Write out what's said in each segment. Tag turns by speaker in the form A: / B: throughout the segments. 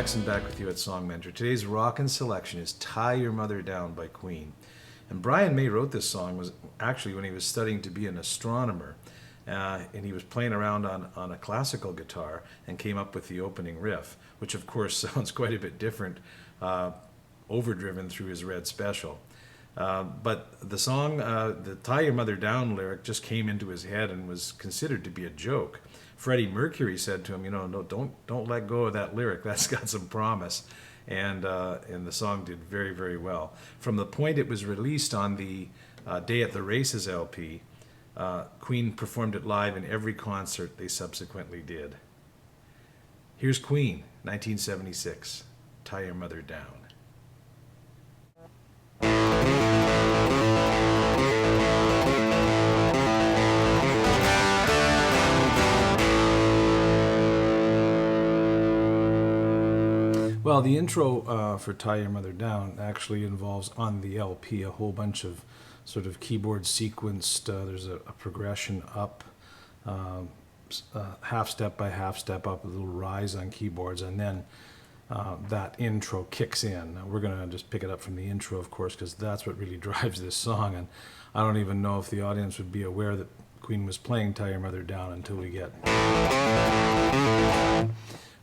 A: Jackson back with you at Song Mentor. Today's rockin' selection is Tie Your Mother Down by Queen. And Brian May wrote this song was actually when he was studying to be an astronomer. And he was playing around on a classical guitar and came up with the opening riff, which of course sounds quite a bit different, overdriven through his Red Special. But the song, the Tie Your Mother Down lyric just came into his head and was considered to be a joke. Freddie Mercury said to him, no, don't let go of that lyric. That's got some promise. And the song did very, very well. From the point it was released on the Day at the Races LP, Queen performed it live in every concert they subsequently did. Here's Queen, 1976, Tie Your Mother Down. Well, the intro for Tie Your Mother Down actually involves on the LP a whole bunch of sort of keyboard sequenced, there's a progression up, half step by half step up, a little rise on keyboards, and then that intro kicks in. Now, we're going to just pick it up from the intro, of course, because that's what really drives this song, and I don't even know if the audience would be aware that Queen was playing Tie Your Mother Down until we get...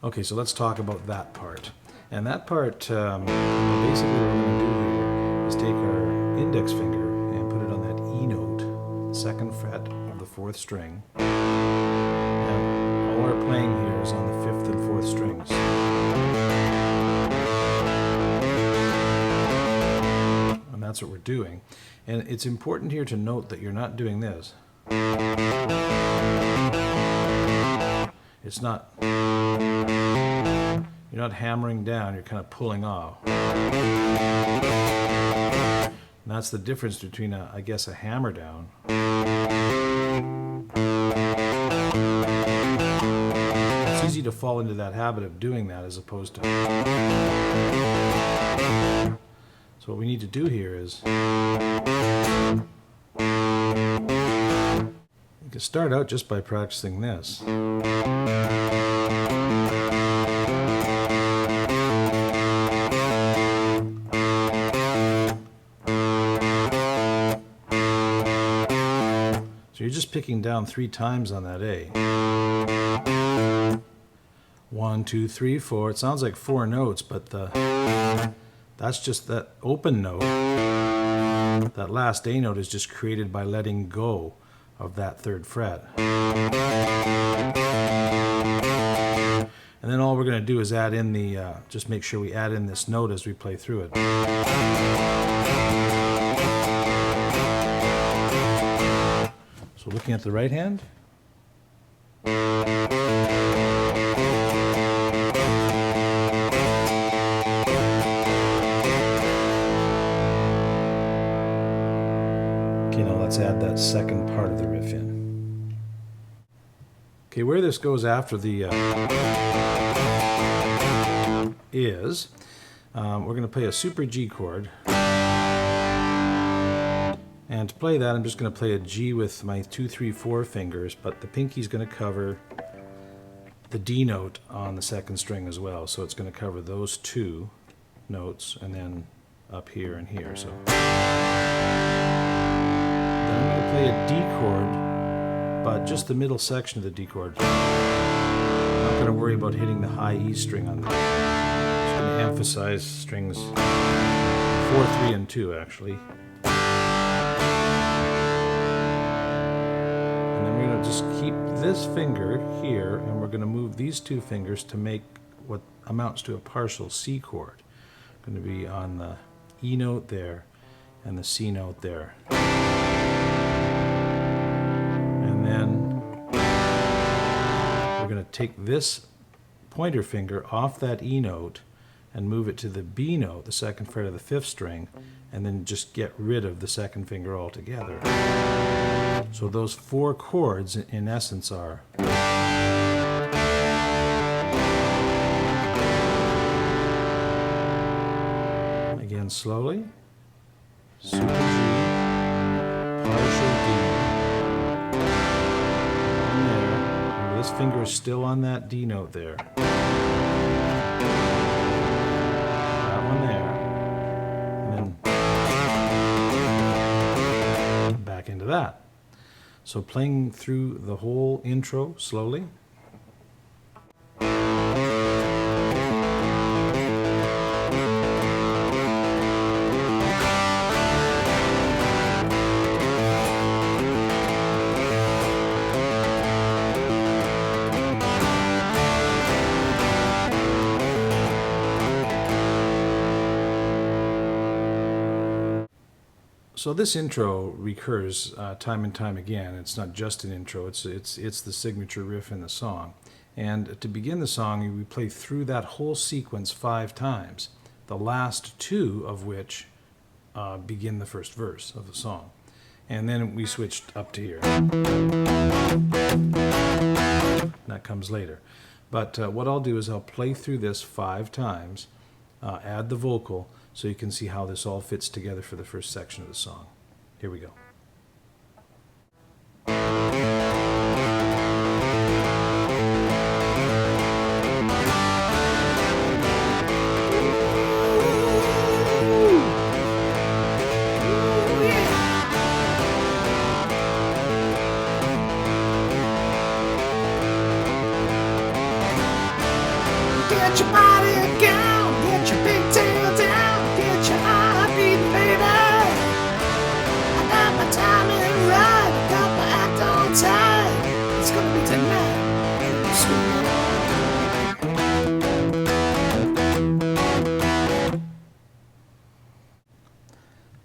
A: Okay, so let's talk about that part. And that part, basically what we're going to do here is take our index finger and put it on that E note, the second fret of the fourth string. And all our playing here is on the fifth and fourth strings. And that's what we're doing. And it's important here to note that you're not doing this. It's not... You're not hammering down, you're kind of pulling off. And that's the difference between, I guess, a hammer down. It's easy to fall into that habit of doing that as opposed to... So what we need to do here is... You can start out just by practicing this. So you're just picking down 3 times on that A. 1, 2, 3, 4. It sounds like 4 notes, but that's just that open note. That last A note is just created by letting go of that 3rd fret. And then all we're going to do is add in the, just make sure we add in this note as we play through it. So looking at the right hand. Okay, now let's add that second part of the riff in. Okay, where this goes after the is, we're going to play a super G chord. And to play that, I'm just going to play a G with my 2, 3, 4 fingers, but the pinky's going to cover the D note on the 2nd string as well. So it's going to cover those 2 notes and then up here and here. So then I'm going to play a D chord, but just the middle section of the D chord. I'm not going to worry about hitting the high E string on that. I'm just going to emphasize strings 4, 3, and 2 actually. Just keep this finger here, and we're going to move these 2 fingers to make what amounts to a partial C chord. Going to be on the E note there and the C note there. And then we're going to take this pointer finger off that E note and move it to the B note, the 2nd fret of the 5th string, and then just get rid of the 2nd finger altogether. So those 4 chords, in essence, are again slowly, super G, partial D, and there. This finger is still on that D note there. into that. So playing through the whole intro slowly. So this intro recurs time and time again. It's not just an intro, it's the signature riff in the song. And to begin the song, we play through that whole sequence 5 times, the last 2 of which begin the first verse of the song. And then we switched up to here. That comes later. But what I'll do is I'll play through this 5 times, add the vocal, so you can see how this all fits together for the first section of the song. Here we go.
B: Get your body down, get your big tail down, get your heart beating, baby. I got my timing right, I got my act on tight. It's gonna be tonight,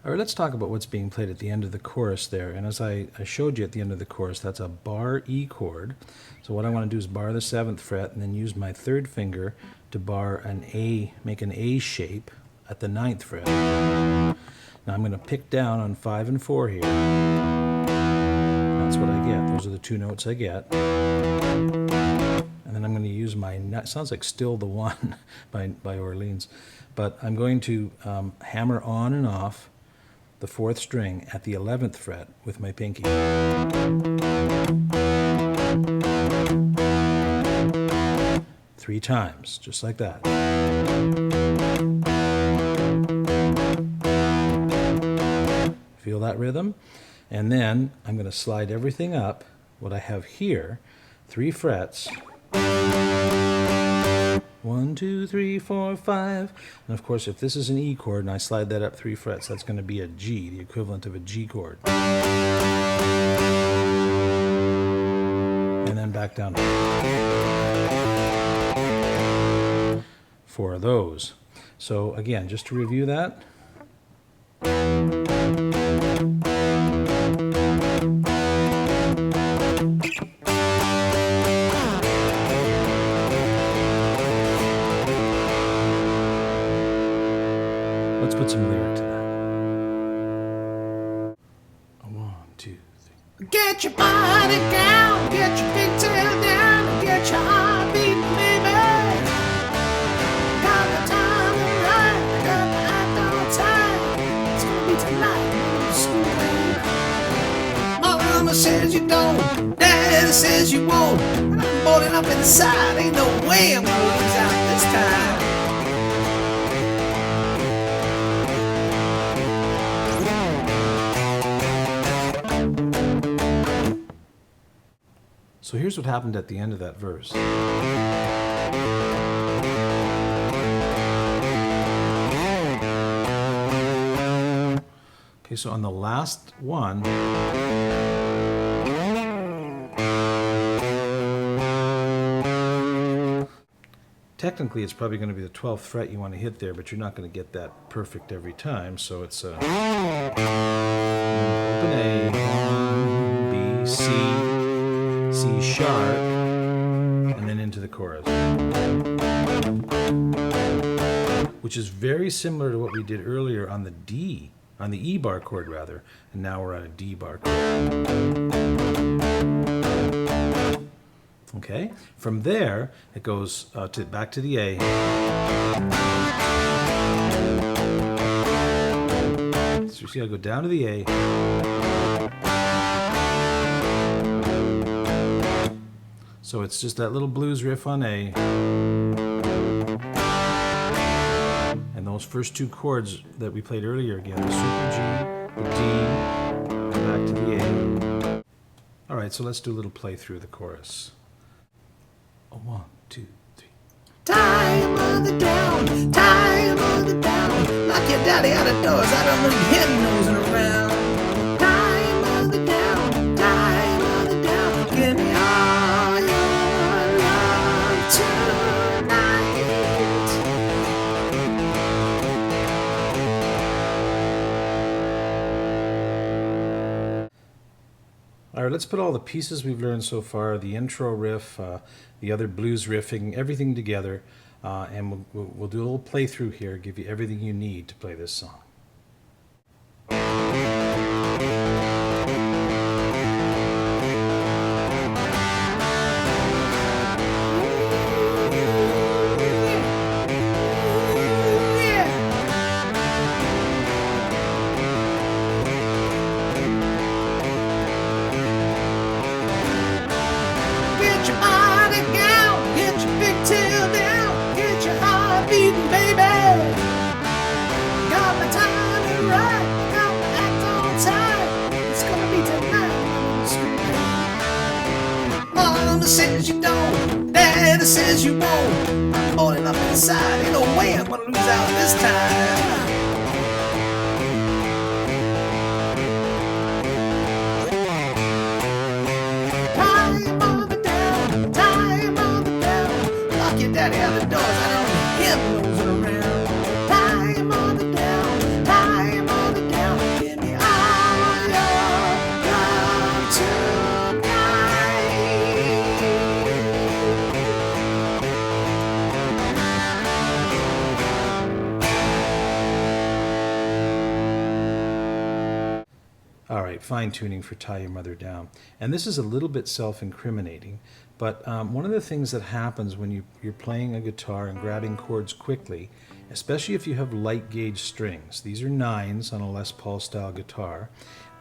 A: All right, let's talk about what's being played at the end of the chorus there. And as I showed you at the end of the chorus, that's a bar E chord. So what I want to do is bar the 7th fret and then use my 3rd finger to bar an A, make an A shape at the 9th fret. Now I'm going to pick down on 5 and 4 here. That's what I get. Those are the 2 notes I get. And then I'm going to use my, it sounds like Still the One by Orleans, but I'm going to hammer on and off the 4th string at the 11th fret with my pinky. 3 times, just like that. Feel that rhythm? And then I'm going to slide everything up, what I have here, 3 frets. 1, 2, 3, 4, 5. And of course, if this is an E chord and I slide that up 3 frets, that's going to be a G, the equivalent of a G chord. And then back down. 4 of those. So again, just to review that. Let's put some lyric to that. 1, 2, 3.
B: get your body down, get your big tail down, and get your heart beating, baby. Got the timing right, I got the act on time. It's gonna be tonight, school. My mama says you don't, daddy says you won't, and I'm boarding up inside. Ain't no way I'm gonna lose out this time.
A: So here's what happened at the end of that verse. Okay, so on the last one, technically it's probably going to be the 12th fret you want to hit there, but you're not going to get that perfect every time, so it's a open A, B, C, C sharp, and then into the chorus. Which is very similar to what we did earlier on the D, on the E bar chord rather, and now we're on a D bar chord. Okay, from there it goes back to the A. So you see I go down to the A. So it's just that little blues riff on A. And those first 2 chords that we played earlier again, the super G, the D, and back to the A. All right, so let's do a little play through the chorus. A 1, 2, 3.
B: Tie your mother down, tie your mother down. Lock your daddy out of doors, I don't need him nosing around. Tie your mother down, tie your mother down. Give me all your love tonight.
A: All right, let's put all the pieces we've learned so far, the intro riff, the other blues riffing, everything together, and we'll do a little playthrough here, give you everything you need to play this song.
B: Get your body down, get your big tail down, get your heart beating, baby. Got my timing right, got my act on time. It's gonna be tonight when I'm screaming. Mama says you don't, Daddy says you won't. I'm boiling up inside, ain't no way I'm gonna lose out this time. Tie your mother down, tie your mother down. Lock your daddy out the doors, I don't need him nosing around. Tie your mother down, tie your mother down. Give me all your love tonight.
A: All right, fine tuning for Tie Your Mother Down. And this is a little bit self-incriminating, but one of the things that happens when you're playing a guitar and grabbing chords quickly, especially if you have light gauge strings, these are 9s on a Les Paul style guitar,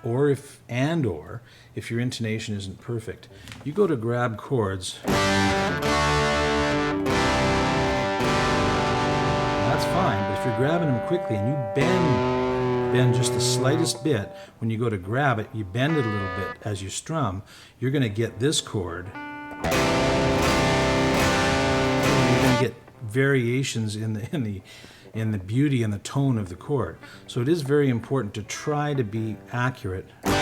A: or if your intonation isn't perfect, you go to grab chords, that's fine, but if you're grabbing them quickly and you bend just the slightest bit, when you go to grab it, you bend it a little bit as you strum, you're going to get this chord. You're going to get variations in the beauty and the tone of the chord. So it is very important to try to be accurate with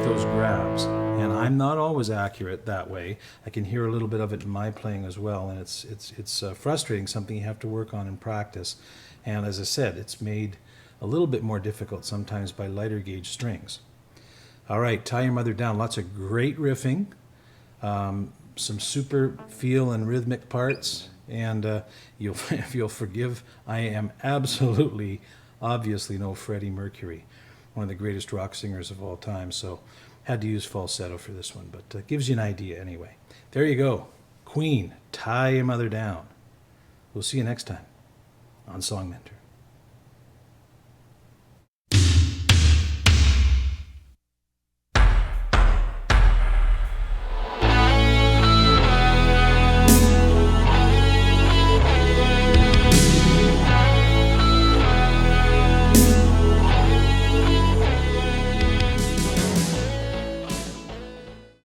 A: those grabs. And I'm not always accurate that way. I can hear a little bit of it in my playing as well, and it's frustrating, something you have to work on in practice. And as I said, it's made a little bit more difficult sometimes by lighter gauge strings. All right, Tie Your Mother Down. Lots of great riffing, some super feel and rhythmic parts, and if you'll forgive, I am absolutely, obviously no Freddie Mercury, one of the greatest rock singers of all time. So had to use falsetto for this one, but gives you an idea anyway. There you go. Queen, Tie Your Mother Down. We'll see you next time on Song Mentor.